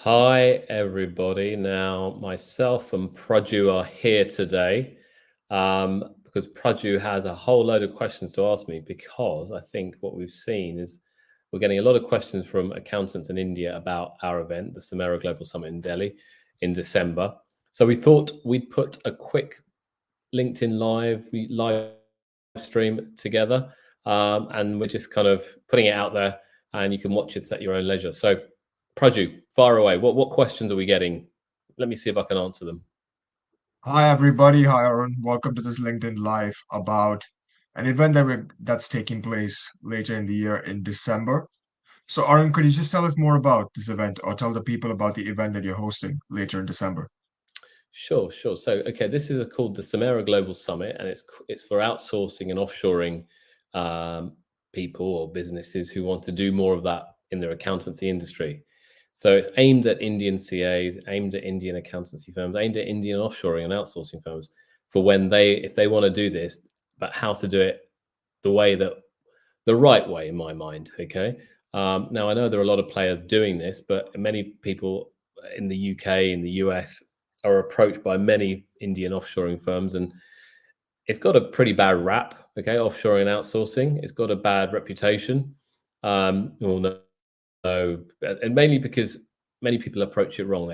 Hi, everybody. Now, myself and Praju are here today because Praju has a whole load of questions to ask me. Because I think what we've seen is we're getting a lot of questions from accountants in India about our event, the Samera Global Summit in Delhi in December. So we thought we'd put a quick LinkedIn live stream together, and we're just kind of putting it out there, and you can watch it at your own leisure. So, Praju, far away. What questions are we getting? Let me see if I can answer them. Hi everybody, hi Aaron. Welcome to this LinkedIn Live about an event that's taking place later in the year in December. So Aaron, could you just tell us more about this event or tell the people about the event that you're hosting later in December? Sure, sure. So, okay, this is called the Samera Global Summit, and it's for outsourcing and offshoring um, people or businesses who want to do more of that in their accountancy industry. So it's aimed at Indian CAs, aimed at Indian accountancy firms, aimed at Indian offshoring and outsourcing firms for when if they want to do this, but how to do it the right way in my mind. Okay. Now I know there are a lot of players doing this, but many people in the UK, in the US, are approached by many Indian offshoring firms, and it's got a pretty bad rap. Okay, offshoring and outsourcing, it's got a bad reputation. Well, no, and mainly because many people approach it wrong.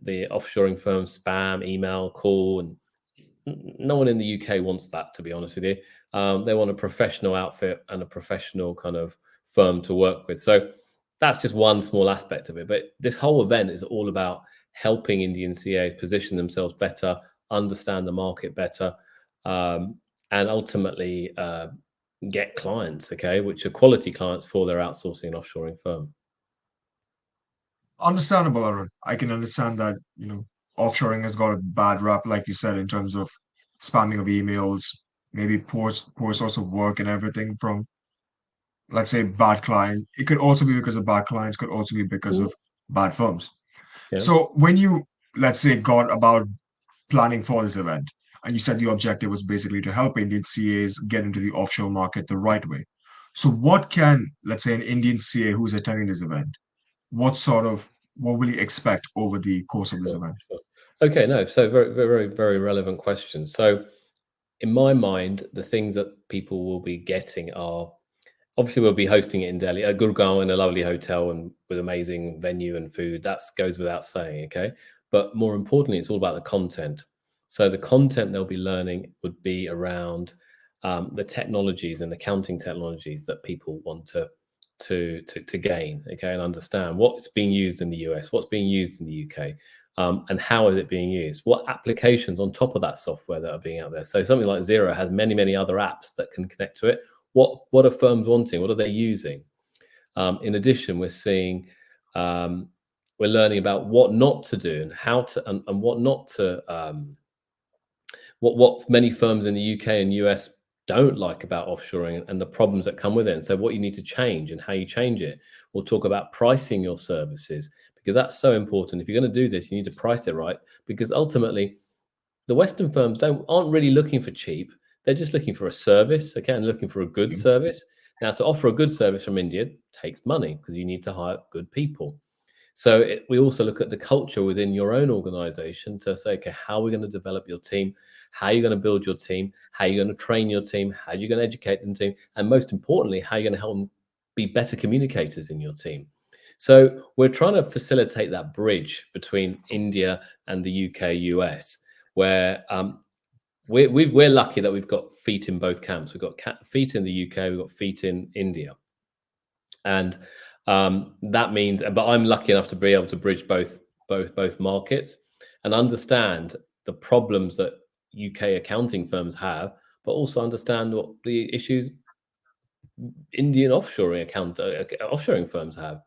The offshoring firms spam, email, call, and no one in the UK wants that, to be honest with you. They want a professional outfit and a professional kind of firm to work with. So that's just one small aspect of it. But this whole event is all about helping Indian CAs position themselves better, understand the market better, um, and ultimately get clients, okay, which are quality clients for their outsourcing and offshoring firm. Understandable, Aaron. I can understand that, offshoring has got a bad rap, like you said, in terms of spamming of emails, maybe poor source of work and everything from, let's say, bad client. It could also be because of bad clients, could also be because Mm, of bad firms. yeah. So when you, let's say, got about planning for this event, and you said the objective was basically to help Indian CAs get into the offshore market the right way. So what can, let's say, an Indian CA who's attending this event, what will he expect over the course of this Sure, event? sure. Okay, no, so very, very, very relevant question. So, in my mind, the things that people will be getting are obviously we'll be hosting it in Delhi, at Gurgaon in a lovely hotel and with amazing venue and food. That goes without saying, okay? But more importantly, it's all about the content. So the content they'll be learning would be around the technologies and accounting technologies that people want to gain, okay, and understand what's being used in the US, what's being used in the UK, and how is it being used? What applications on top of that software that are being out there? So something like Zero has many other apps that can connect to it. What are firms wanting? What are they using? In addition, um, we're learning about what not to do and how to and what not to what many firms in the UK and US don't like about offshoring and the problems that come with it. And so what you need to change and how you change it. We'll talk about pricing your services because that's so important. If you're going to do this, you need to price it right because ultimately the Western firms aren't really looking for cheap. They're just looking for a service, okay, and looking for a good service. Now, to offer a good service from India takes money because you need to hire good people. So we also look at the culture within your own organization to say, okay, how are we going to develop your team? How are you going to build your team? How are you going to train your team? How are you going to educate the team? And most importantly, how are you going to help them be better communicators in your team? So we're trying to facilitate that bridge between India and the UK, US, where we're lucky that we've got feet in both camps. We've got feet in the UK, we've got feet in India, and that means. But I'm lucky enough to be able to bridge both markets and understand the problems that UK accounting firms have, but also understand what the issues Indian offshoring firms have.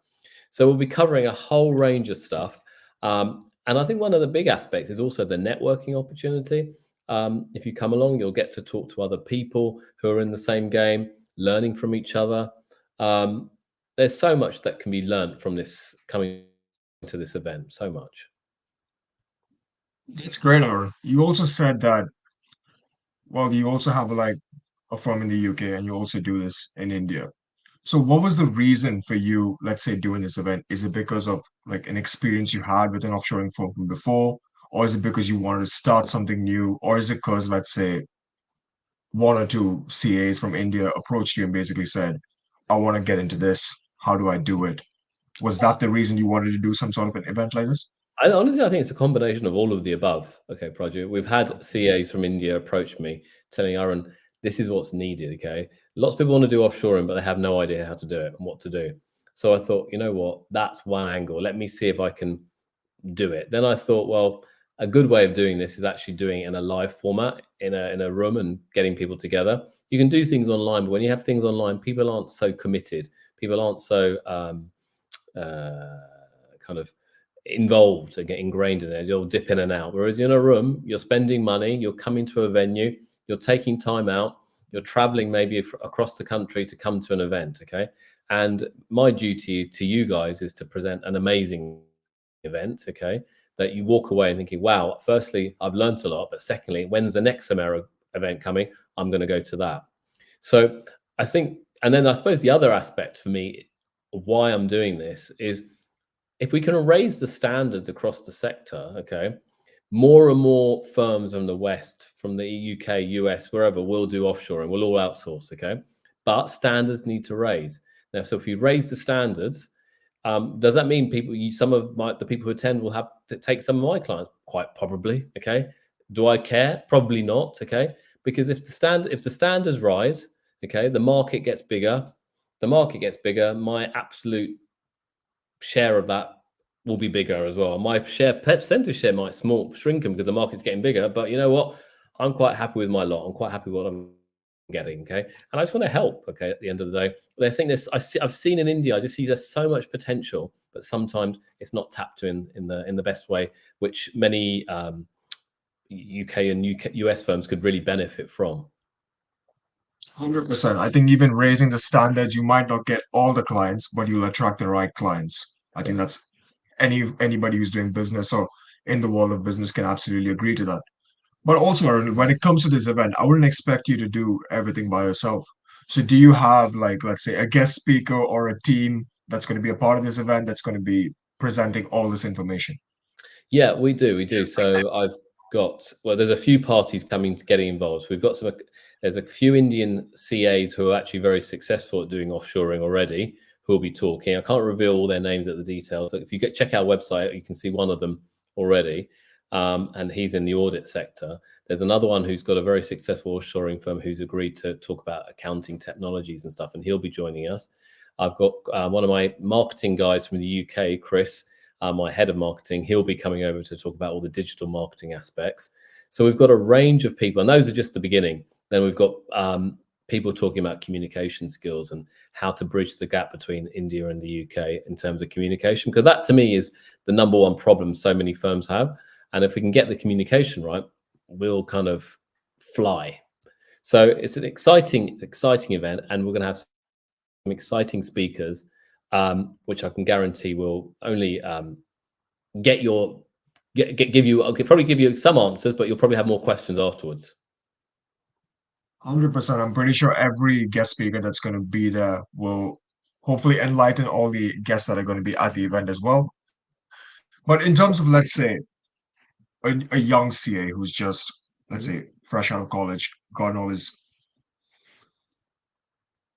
So we'll be covering a whole range of stuff. And I think one of the big aspects is also the networking opportunity. If you come along, you'll get to talk to other people who are in the same game, learning from each other. Um, there's so much that can be learned from this coming to this event. So much. That's great, Aaron. You also said that, well, you also have like a firm in the UK and you also do this in India. So what was the reason for you, let's say, doing this event? Is it because of like an experience you had with an offshoring firm from before? Or is it because you wanted to start something new? Or is it because, let's say, one or two CAs from India approached you and basically said, I want to get into this. How do I do it? Was that the reason you wanted to do some sort of an event like this? I think it's a combination of all of the above. Okay, Praju. We've had CAs from India approach me telling Aaron, this is what's needed. Okay. Lots of people want to do offshoring, but they have no idea how to do it and what to do. So I thought, you know what? That's one angle. Let me see if I can do it. Then I thought, well, a good way of doing this is actually doing it in a live format in a room and getting people together. You can do things online, but when you have things online, people aren't so committed. People aren't so kind of involved and get ingrained in it. You'll dip in and out. Whereas in a room, you're spending money, you're coming to a venue, you're taking time out, you're traveling maybe across the country to come to an event. Okay. And my duty to you guys is to present an amazing event. Okay. That you walk away thinking, wow, firstly, I've learned a lot. But secondly, when's the next Samera event coming? I'm going to go to that. So I think, and then I suppose the other aspect for me, why I'm doing this is if we can raise the standards across the sector, okay, more and more firms from the West, from the UK, US, wherever, will do offshoring. We'll all outsource, okay? But standards need to raise. Now, so if you raise the standards, does that mean some of the people who attend will have to take some of my clients? Quite probably, okay? Do I care? Probably not, okay? Because if the standards rise, okay, the market gets bigger. The market gets bigger. My absolute share of that will be bigger as well. My percentage share might shrinking because the market's getting bigger. But you know what? I'm quite happy with my lot. I'm quite happy with what I'm getting. Okay, and I just want to help. Okay, at the end of the day, but I think I've seen in India. I just see there's so much potential, but sometimes it's not tapped in the best way, which many UK and US firms could really benefit from. 100%. I think even raising the standards, you might not get all the clients, but you'll attract the right clients. I think Yeah. that's anybody who's doing business or in the world of business can absolutely agree to that. But also, Arun, when it comes to this event, I wouldn't expect you to do everything by yourself. So do you have like, let's say, a guest speaker or a team that's going to be a part of this event that's going to be presenting all this information? Yeah, we do. We do. So I've got, well, there's a few parties coming to getting involved. We've got there's a few Indian CAs who are actually very successful at doing offshoring already who will be talking. I can't reveal all their names at the details. If you check our website, you can see one of them already. And he's in the audit sector. There's another one who's got a very successful offshoring firm who's agreed to talk about accounting technologies and stuff, and he'll be joining us. I've got one of my marketing guys from the UK, Chris, my head of marketing. He'll be coming over to talk about all the digital marketing aspects. So we've got a range of people, and those are just the beginning. Then we've got people talking about communication skills and how to bridge the gap between India and the UK in terms of communication, because that to me is the number one problem so many firms have. And if we can get the communication right, we'll kind of fly. So it's an exciting event, and we're going to have some exciting speakers, which I can guarantee will only give you. I'll probably give you some answers, but you'll probably have more questions afterwards. 100%. I'm pretty sure every guest speaker that's going to be there will hopefully enlighten all the guests that are going to be at the event as well. But in terms of, let's say, a young CA who's just, let's Mhm. say, fresh out of college, gotten all his,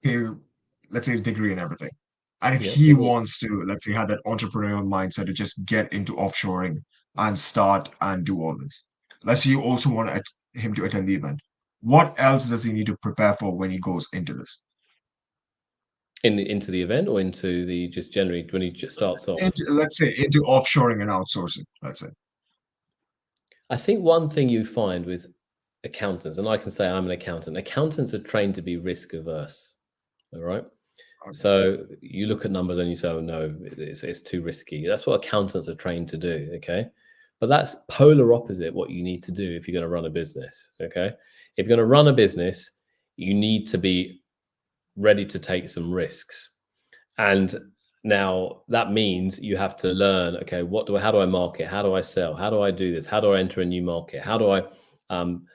let's say, his degree and everything. And if Yeah. he wants to, let's say, have that entrepreneurial mindset to just get into offshoring and start and do all this, let's say you also want him to attend the event. What else does he need to prepare for when he goes into this? Into the event or into the just generally when he just starts off? Into, let's say, into offshoring and outsourcing, let's say. I think one thing you find with accountants, and I can say I'm an accountant, accountants are trained to be risk averse. All right. Okay. So you look at numbers and you say, oh, no, it's too risky. That's what accountants are trained to do. Okay. But that's polar opposite what you need to do if you're going to run a business. Okay. If you're going to run a business, you need to be ready to take some risks. And now that means you have to learn, okay, how do I market? How do I sell? How do I do this? How do I enter a new market? How do I kind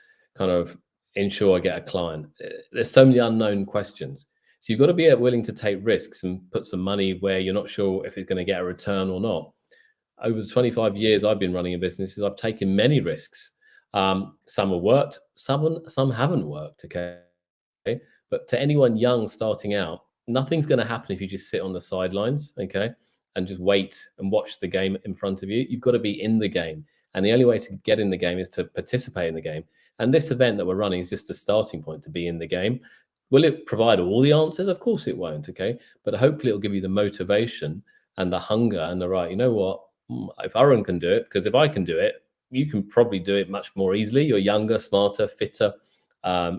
of ensure I get a client? There's so many unknown questions. So you've got to be willing to take risks and put some money where you're not sure if it's going to get a return or not. Over the 25 years I've been running a business, I've taken many risks. Some have worked, some haven't worked. Okay, but to anyone young starting out, nothing's going to happen if you just sit on the sidelines. Okay, and just wait and watch the game in front of you. You've got to be in the game, and the only way to get in the game is to participate in the game. And this event that we're running is just a starting point to be in the game. Will it provide all the answers? Of course it won't. Okay, but hopefully it'll give you the motivation and the hunger and the right. You know what? If Aaron can do it, because if I can do it, you can probably do it much more easily. You're younger, smarter, fitter,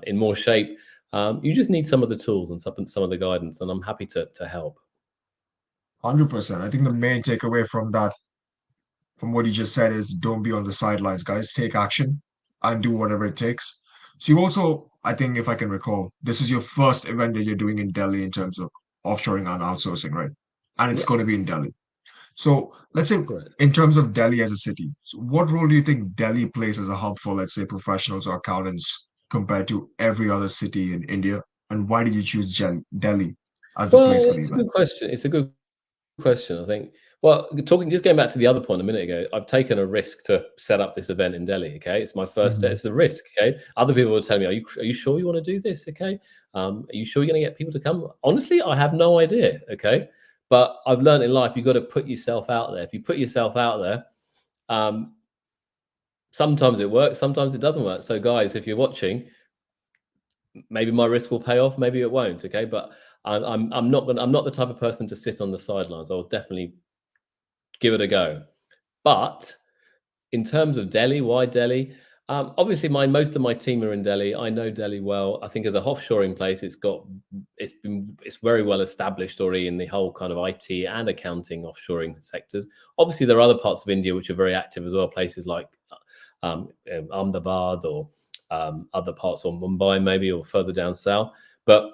in more shape. You just need some of the tools and some of the guidance, and I'm happy to help. 100%. I think the main takeaway from that, from what you just said, is don't be on the sidelines, guys. Take action and do whatever it takes. So you also, I think, if I can recall, this is your first event that you're doing in Delhi in terms of offshoring and outsourcing, right? And it's Yeah, going to be in Delhi. So let's say, correct. in terms of Delhi as a city, so what role do you think Delhi plays as a hub for, let's say, professionals or accountants compared to every other city in India? And why did you choose Delhi as the place Well, for the it's a event? good question. It's a good question, I think. Well, just going back to the other point a minute ago, I've taken a risk to set up this event in Delhi. Okay, it's my first step. Mhm. It's a risk. Okay, other people will tell me, "Are you sure you want to do this?" Okay, are you sure you're going to get people to come? Honestly, I have no idea. Okay, but I've learned in life you've got to put yourself out there. If you put yourself out there, um, sometimes it works, sometimes it doesn't work. So, guys, if you're watching, maybe my risk will pay off, maybe it won't. Okay, but I'm not the type of person to sit on the sidelines. I'll definitely give it a go. But in terms of Delhi, why Delhi? Obviously, most of my team are in Delhi. I know Delhi well. I think as a offshoring place, it's very well established already in the whole kind of IT and accounting offshoring sectors. Obviously, there are other parts of India which are very active as well. Places like Ahmedabad or other parts of Mumbai, maybe, or further down south. But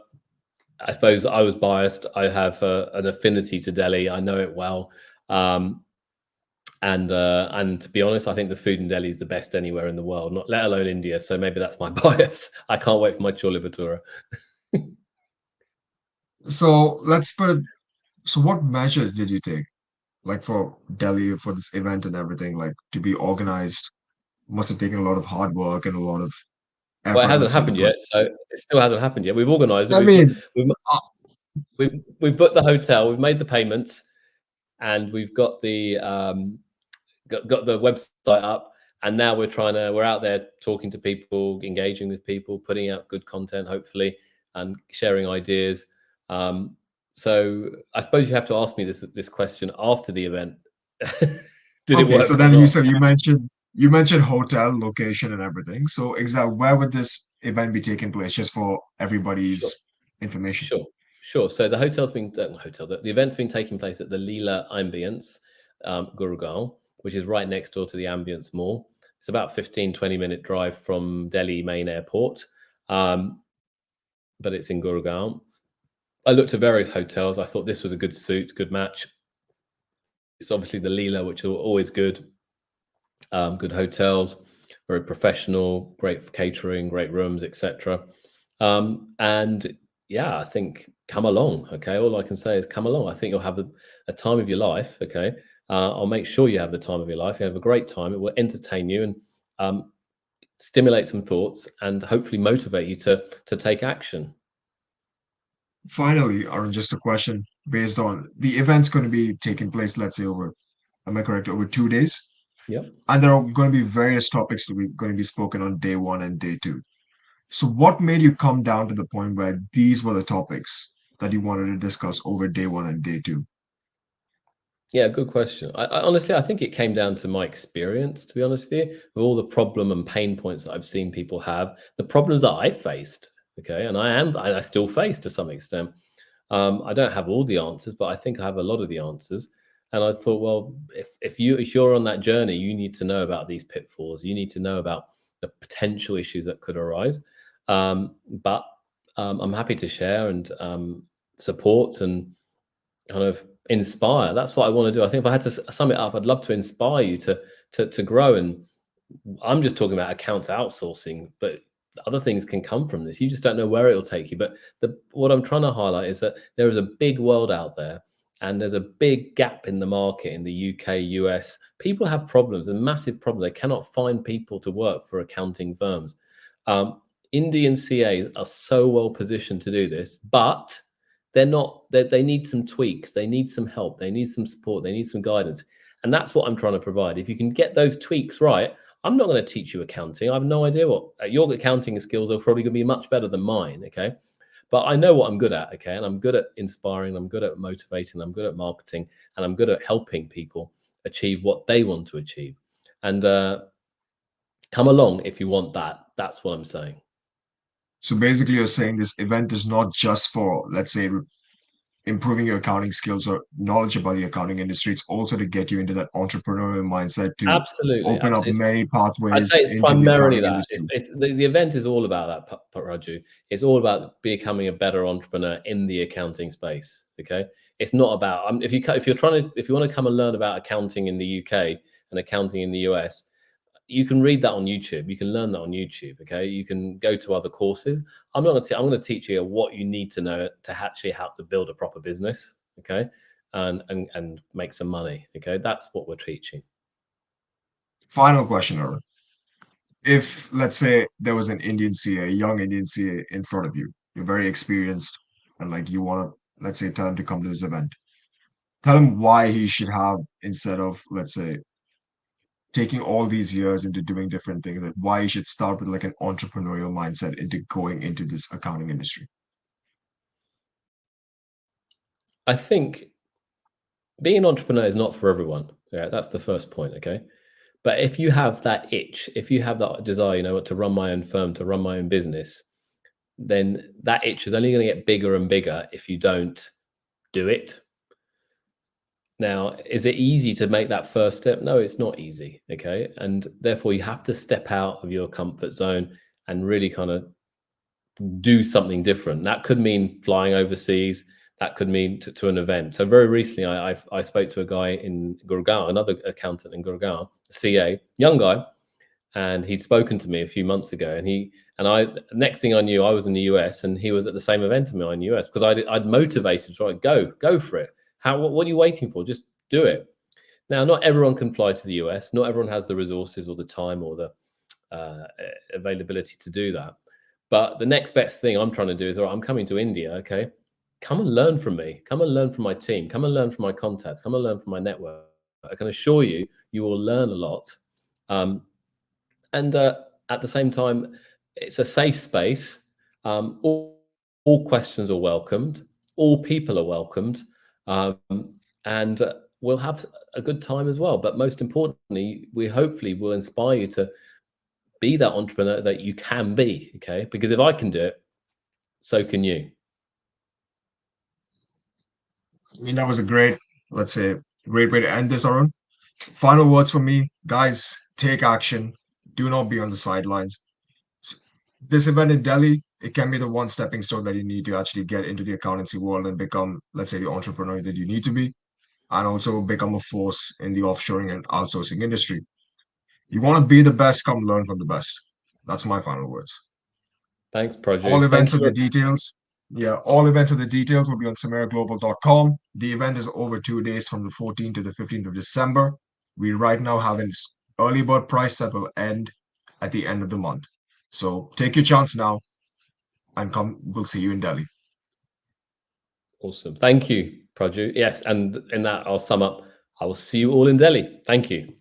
I suppose I was biased. I have an affinity to Delhi. I know it well. Um, and to be honest, I think the food in Delhi is the best anywhere in the world, not let alone India. So maybe that's my bias. I can't wait for my chole bhatura. So let's put, so what measures did you take, like for Delhi, for this event and everything, like to be organized? Must have taken a lot of hard work and a lot of Well, it effort, hasn't let's say, to happened put. yet, so it still hasn't happened yet. We've organised it. I mean, We've uh, we've booked the hotel. We've made the payments, and we've got got the website up. And now we're out there talking to people, engaging with people, putting out good content, hopefully, and sharing ideas. Um, so I suppose you have to ask me this question after the event. Did it okay, so work or then you not? said you mentioned hotel location and everything. So exactly where would this event be taking place, just for Sure, everybody's information? sure, sure. So the event's been taking place at the Leela Ambience, Gurgaon, which is right next door to the Ambience Mall. It's about 15-20 minute drive from Delhi main airport, um, but it's in Gurgaon. I looked at various hotels. I thought this was a good suit, good match. It's obviously the Leela, which are always good. Good hotels, very professional, great catering, great rooms, etc. And yeah, I think come along. Okay, all I can say is come along. I think you'll have a time of your life. Okay, I'll make sure you have the time of your life. You have a great time. It will entertain you and stimulate some thoughts and hopefully motivate you to take action. Finally, Aaron, just a question based on the event's going to be taking place, let's say over, am I correct, over 2 days? Yep. And there are going to be various topics to be going to be spoken on day one and day two. So what made you come down to the point where these were the topics that you wanted to discuss over day one and day two? Yeah, good question. Honestly, I think it came down to my experience, to be honest with you, with all the problem and pain points that I've seen people have, the problems that I faced. Okay, and I still face to some extent. I don't have all the answers, but I think I have a lot of the answers. And I thought, well, if you're on that journey, you need to know about these pitfalls. You need to know about the potential issues that could arise. But I'm happy to share and support and kind of inspire. That's what I want to do. I think if I had to sum it up, I'd love to inspire you to grow. And I'm just talking about accounts outsourcing, but other things can come from this. You just don't know where it'll take you. But what I'm trying to highlight is that there is a big world out there, and there's a big gap in the market in the UK, US. People have problems, a massive problem. They cannot find people to work for accounting firms. Um, Indian CAs are so well positioned to do this, but they're not. They need some tweaks. They need some help. They need some support. They need some guidance, and that's what I'm trying to provide. If you can get those tweaks right, I'm not going to teach you accounting. I have no idea what your accounting skills are probably going to be much better than mine. Okay. But I know what I'm good at. Okay. And I'm good at inspiring. I'm good at motivating. I'm good at marketing. And I'm good at helping people achieve what they want to achieve. And come along if you want that. That's what I'm saying. So basically, you're saying this event is not just for, let's say, improving your accounting skills or knowledge about the accounting industry. It's also to get you into that entrepreneurial mindset to Absolutely. open up Absolutely. many I'd say pathways it's into the primarily accounting that. industry. The event is all about that, Raju. It's all about becoming a better entrepreneur in the accounting space. Okay, it's not about if you want to come and learn about accounting in the UK and accounting in the US, you can read that on YouTube. You can learn that on YouTube. Okay, you can go to other courses. I'm not going to. I'm going to teach you what you need to know to actually help to build a proper business. Okay, and make some money. Okay, that's what we're teaching. Final question, Arun. If, let's say, there was an Indian CA, a young Indian CA in front of you, you're very experienced, and like you want to, let's say, tell him to come to this event, tell him why he should have, instead of, let's say, taking all these years into doing different things, like why you should start with like an entrepreneurial mindset into going into this accounting industry. I think being an entrepreneur is not for everyone. Yeah, that's the first point. Okay. But if you have that itch, if you have that desire, to run my own firm, to run my own business, then that itch is only going to get bigger and bigger if you don't do it. Now, is it easy to make that first step? No, it's not easy. Okay. And therefore, you have to step out of your comfort zone and really kind of do something different. That could mean flying overseas. That could mean to an event. So very recently, I spoke to a guy in Gurgaon, another accountant in Gurgaon, CA, young guy, and he'd spoken to me a few months ago. And next thing I knew, I was in the US, and he was at the same event as me in the US because I'd motivated, right? Go for it. What are you waiting for? Just do it. Now, not everyone can fly to the US. Not everyone has the resources or the time or the availability to do that. But the next best thing I'm trying to do is, all right, I'm coming to India. Okay, come and learn from me. Come and learn from my team. Come and learn from my contacts. Come and learn from my network. I can assure you, you will learn a lot. And at the same time, it's a safe space. All questions are welcomed. All people are welcomed, and we'll have a good time as well. But most importantly, we hopefully will inspire you to be that entrepreneur that you can be. Okay, because if I can do it, so can you. I mean, that was a great, let's say, great way to end this, Arun. Final words from me, guys, take action. Do not be on the sidelines. S- This event in Delhi, it can be the one stepping stone that you need to actually get into the accountancy world and become, let's say, the entrepreneur that you need to be, and also become a force in the offshoring and outsourcing industry. You want to be the best, come learn from the best. That's my final words. Thanks, All Praju. Thank events of the you. details. Yeah, all events of the details will be on sameraglobal.com. The event is over 2 days from the 14th to the 15th of December. We right now have an early bird price that will end at the end of the month. So take your chance now and come. We'll see you in Delhi. Awesome. Thank you, Praju. Yes, and in that, I'll sum up. I will see you all in Delhi. Thank you.